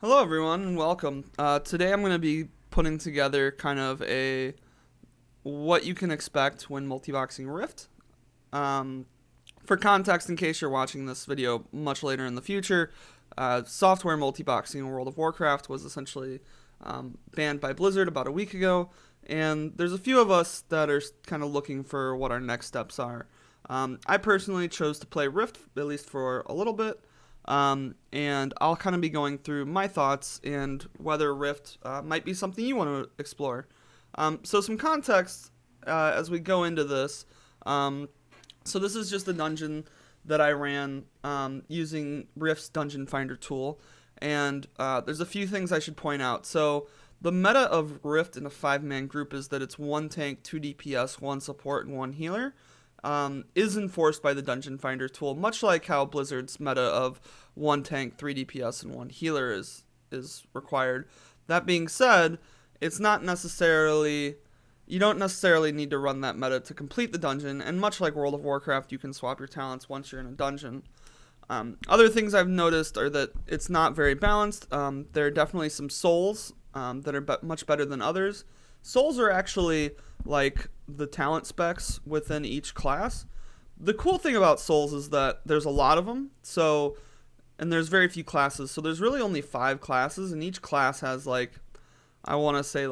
Hello everyone and welcome. Today I'm going to be putting together kind of a what you can expect when multiboxing Rift. Um, for context, in case you're watching this video much later in the future, software multiboxing in World of Warcraft was essentially banned by Blizzard about a week ago, and there's a few of us that are kind of looking for what our next steps are. I personally chose to play Rift, at least for a little bit. And I'll kind of be going through my thoughts and whether Rift might be something you want to explore. So some context as we go into this. So this is just a dungeon that I ran using Rift's Dungeon Finder tool, and there's a few things I should point out. So the meta of Rift in a 5-man group is that it's 1 tank, 2 DPS, 1 support, and 1 healer. Is enforced by the Dungeon Finder tool, much like how Blizzard's meta of 1 tank, 3 DPS, and 1 healer is required. That being said, it's not necessarily, you don't necessarily need to run that meta to complete the dungeon, and much like World of Warcraft, you can swap your talents once you're in a dungeon. Other things I've noticed are that it's not very balanced. There are definitely some souls that are much better than others. Souls are actually like the talent specs within each class. The cool thing about souls is that there's a lot of them, and there's very few classes. So there's really only 5 classes, and each class has I want to say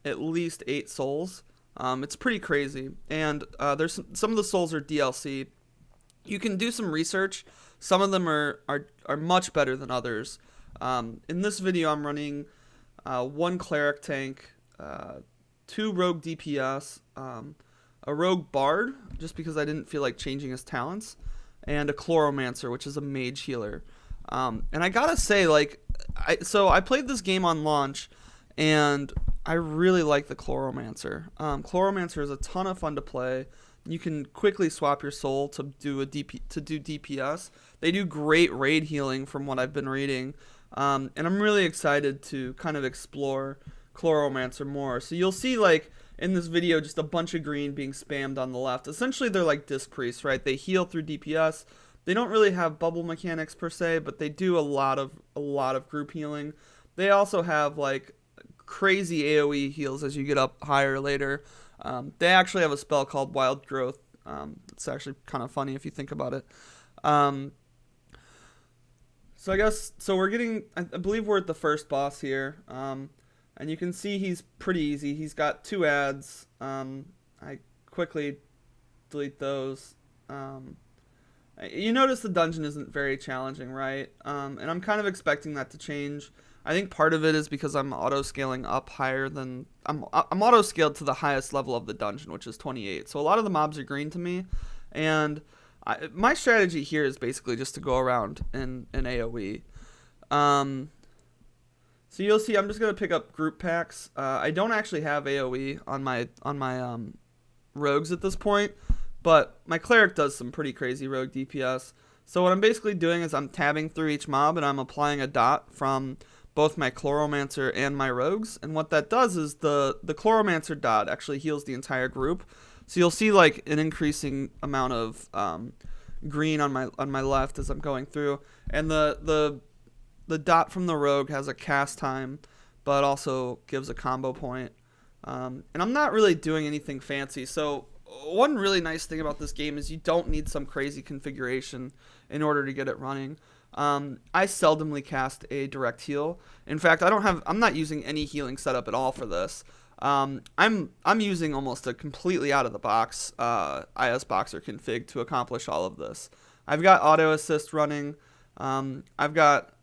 at least 8 souls. It's pretty crazy, and there's some of the souls are DLC. You can do some research. Some of them are much better than others. In this video, I'm running 1 cleric tank, 2 rogue DPS, a rogue bard, just because I didn't feel like changing his talents, and a chloromancer, which is a mage healer. And I gotta say, I played this game on launch, and I really like the chloromancer. Chloromancer is a ton of fun to play. You can quickly swap your soul to do DPS. They do great raid healing from what I've been reading, and I'm really excited to kind of explore chloromancer more. So you'll see in this video just a bunch of green being spammed on the left. Essentially they're like disc priests, right? They heal through DPS. They don't really have bubble mechanics per se, but they do a lot of group healing. They also have crazy AoE heals as you get up higher later. They actually have a spell called Wild Growth. It's actually kind of funny if you think about it. So I believe we're at the first boss here. And you can see he's pretty easy. He's got 2 ads. I quickly delete those. You notice the dungeon isn't very challenging, right? And I'm kind of expecting that to change. I think part of it is because I'm auto-scaling up higher than... I'm auto-scaled to the highest level of the dungeon, which is 28. So a lot of the mobs are green to me. And my strategy here is basically just to go around in AoE. So you'll see I'm just going to pick up group packs. I don't actually have AoE on my rogues at this point, but my cleric does some pretty crazy rogue DPS. So what I'm basically doing is I'm tabbing through each mob and I'm applying a dot from both my chloromancer and my rogues. And what that does is the chloromancer dot actually heals the entire group. So you'll see an increasing amount of green on my left as I'm going through, and the dot from the rogue has a cast time, but also gives a combo point. And I'm not really doing anything fancy. So one really nice thing about this game is you don't need some crazy configuration in order to get it running. I seldomly cast a direct heal. In fact, I'm not using any healing setup at all for this. I'm using almost a completely out of the box IS Boxer config to accomplish all of this. I've got auto assist running. I've got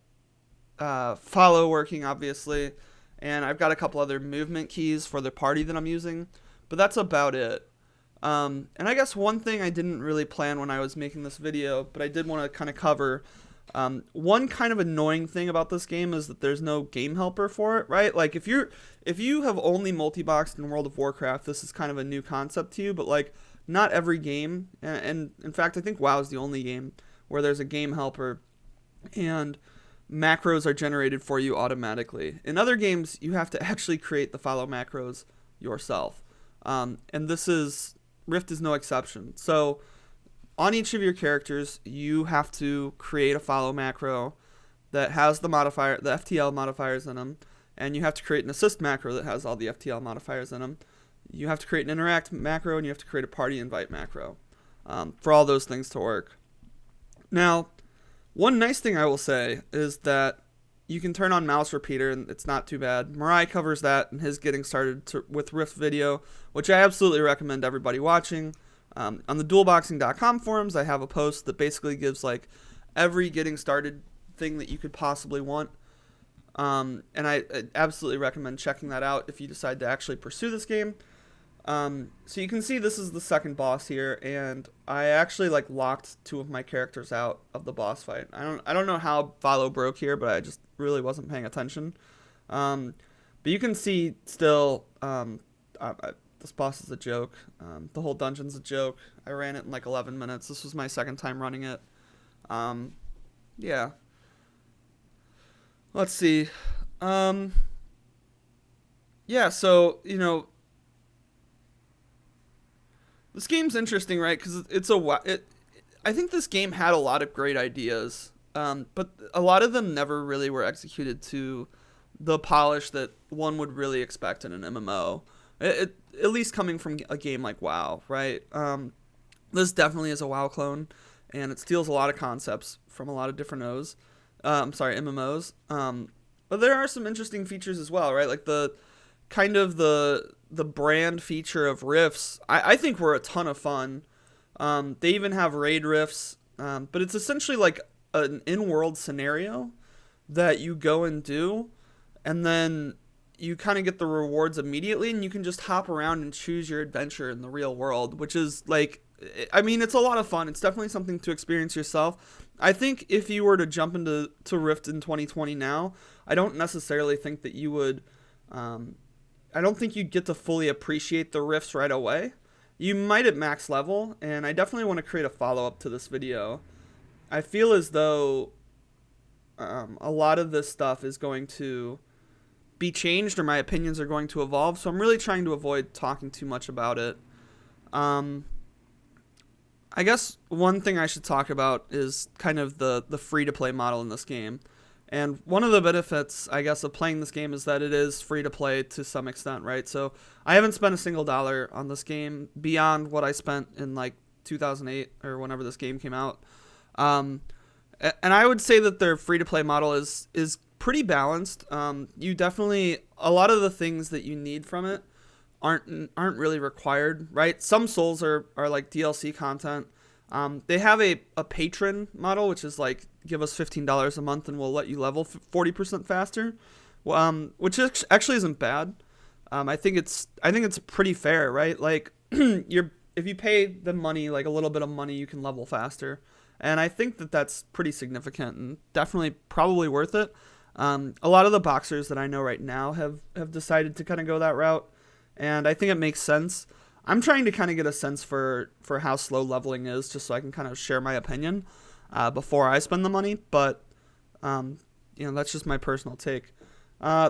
follow working, obviously, and I've got a couple other movement keys for the party that I'm using, but that's about it. And I guess one thing I didn't really plan when I was making this video, but I did want to kind of cover, one kind of annoying thing about this game is that there's no game helper for it, right? If you have only multi-boxed in World of Warcraft, this is kind of a new concept to you, but not every game, and in fact I think WoW is the only game where there's a game helper and macros are generated for you automatically. In other games, you have to actually create the follow macros yourself. And Rift is no exception. So on each of your characters, you have to create a follow macro that has the FTL modifiers in them, and you have to create an assist macro that has all the FTL modifiers in them. You have to create an interact macro, and you have to create a party invite macro for all those things to work. Now, one nice thing I will say is that you can turn on mouse repeater, and it's not too bad. Mirai covers that in his Getting Started with Rift video, which I absolutely recommend everybody watching. On the dualboxing.com forums, I have a post that basically gives like every getting started thing that you could possibly want. And I absolutely recommend checking that out if you decide to actually pursue this game. So you can see this is the second boss here, and I actually like locked 2 of my characters out of the boss fight. I don't know how follow broke here, but I just really wasn't paying attention. But you can see still, this boss is a joke. The whole dungeon's a joke. I ran it in like 11 minutes. This was my second time running it. Yeah. Let's see. Yeah, so, you know, this game's interesting, right? Because I think this game had a lot of great ideas, but a lot of them never really were executed to the polish that one would really expect in an MMO. At least coming from a game like WoW, right? This definitely is a WoW clone, and it steals a lot of concepts from a lot of different MMOs. But there are some interesting features as well, right? Like the brand feature of rifts, I think were a ton of fun. They even have raid rifts, but it's essentially like an in-world scenario that you go and do, and then you kind of get the rewards immediately, and you can just hop around and choose your adventure in the real world, which is like, I mean, it's a lot of fun. It's definitely something to experience yourself. I think if you were to jump into Rift in 2020 now, I don't necessarily think that you would, I don't think you'd get to fully appreciate the rifts right away. You might at max level, and I definitely want to create a follow-up to this video. I feel as though a lot of this stuff is going to be changed, or my opinions are going to evolve, so I'm really trying to avoid talking too much about it. I guess one thing I should talk about is kind of the free-to-play model in this game. And one of the benefits, I guess, of playing this game is that it is free-to-play to some extent, right? So I haven't spent a single dollar on this game beyond what I spent in, like, 2008 or whenever this game came out. And I would say that their free-to-play model is pretty balanced. You definitely, a lot of the things that you need from it aren't really required, right? Some souls are like DLC content. They have a patron model, which is like, give us $15 a month and we'll let you level 40% faster, which actually isn't bad. I think it's pretty fair, right? Like, if you pay them money, like a little bit of money, you can level faster. And I think that that's pretty significant and definitely probably worth it. A lot of the boxers that I know right now have decided to kind of go that route, and I think it makes sense. I'm trying to kind of get a sense for how slow leveling is, just so I can kind of share my opinion before I spend the money, but that's just my personal take.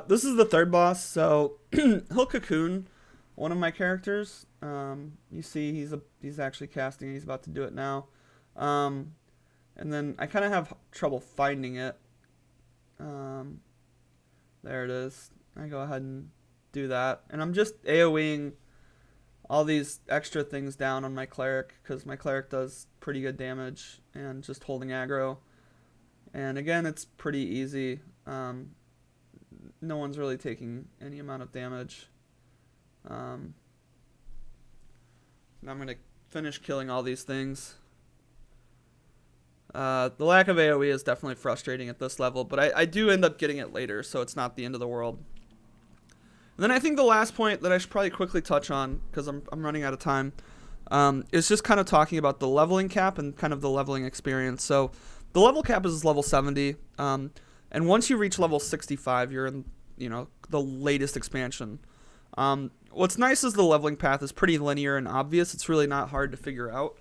This is the third boss, so he'll cocoon one of my characters. You see he's actually casting, he's about to do it now. And then I kind of have trouble finding it. There it is. I go ahead and do that. And I'm just AoEing all these extra things down on my cleric, because my cleric does pretty good damage, and just holding aggro. And again, it's pretty easy. No one's really taking any amount of damage. Now I'm going to finish killing all these things. The lack of AoE is definitely frustrating at this level, but I do end up getting it later, so it's not the end of the world. And then I think the last point that I should probably quickly touch on, because I'm running out of time, is just kind of talking about the leveling cap and kind of the leveling experience. So the level cap is level 70, and once you reach level 65, you're in the latest expansion. What's nice is the leveling path is pretty linear and obvious. It's really not hard to figure out.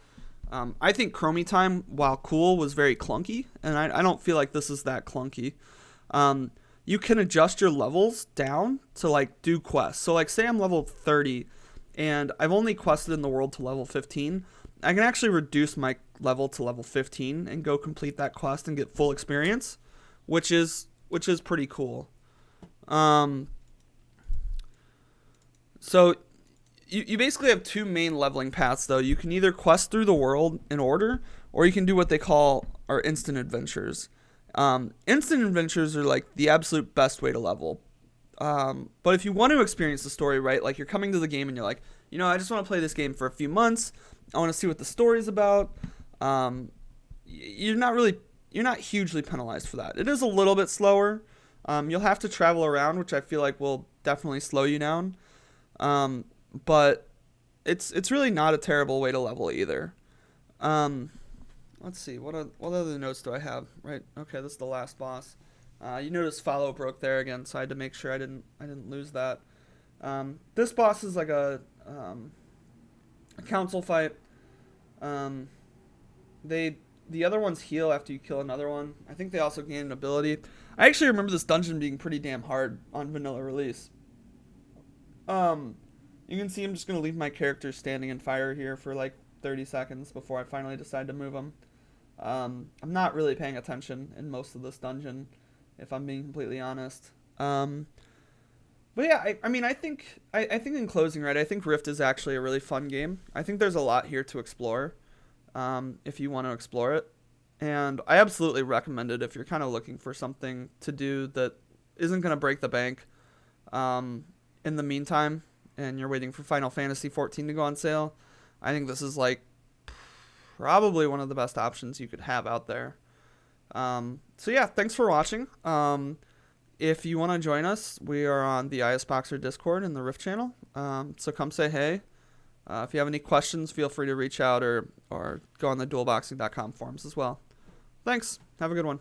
I think Chromie time, while cool, was very clunky, and I don't feel like this is that clunky. You can adjust your levels down to like do quests. So like, say I'm level 30 and I've only quested in the world to level 15. I can actually reduce my level to level 15 and go complete that quest and get full experience. which is pretty cool. So you basically have two main leveling paths, though. You can either quest through the world in order, or you can do what they call our instant adventures. Instant adventures are like the absolute best way to level. But if you want to experience the story, right, like you're coming to the game and you're like, I just want to play this game for a few months. I want to see what the story's about. You're not hugely penalized for that. It is a little bit slower. You'll have to travel around, which I feel like will definitely slow you down. But it's really not a terrible way to level either. Let's see, what other notes do I have? Right, okay, this is the last boss. You notice follow broke there again, so I had to make sure I didn't lose that. This boss is like a council fight. The other ones heal after you kill another one. I think they also gain an ability. I actually remember this dungeon being pretty damn hard on vanilla release. You can see I'm just going to leave my character standing in fire here for like 30 seconds before I finally decide to move him. I'm not really paying attention in most of this dungeon, if I'm being completely honest. But yeah, I think in closing, right, I think Rift is actually a really fun game. I think there's a lot here to explore, if you want to explore it. And I absolutely recommend it if you're kind of looking for something to do that isn't going to break the bank in the meantime, and you're waiting for Final Fantasy 14 to go on sale. I think this is like probably one of the best options you could have out there. So yeah, thanks for watching. If you want to join us, we are on the Boxer Discord and the Rift channel. So come say hey. If you have any questions, feel free to reach out or go on the dualboxing.com forums as well. Thanks. Have a good one.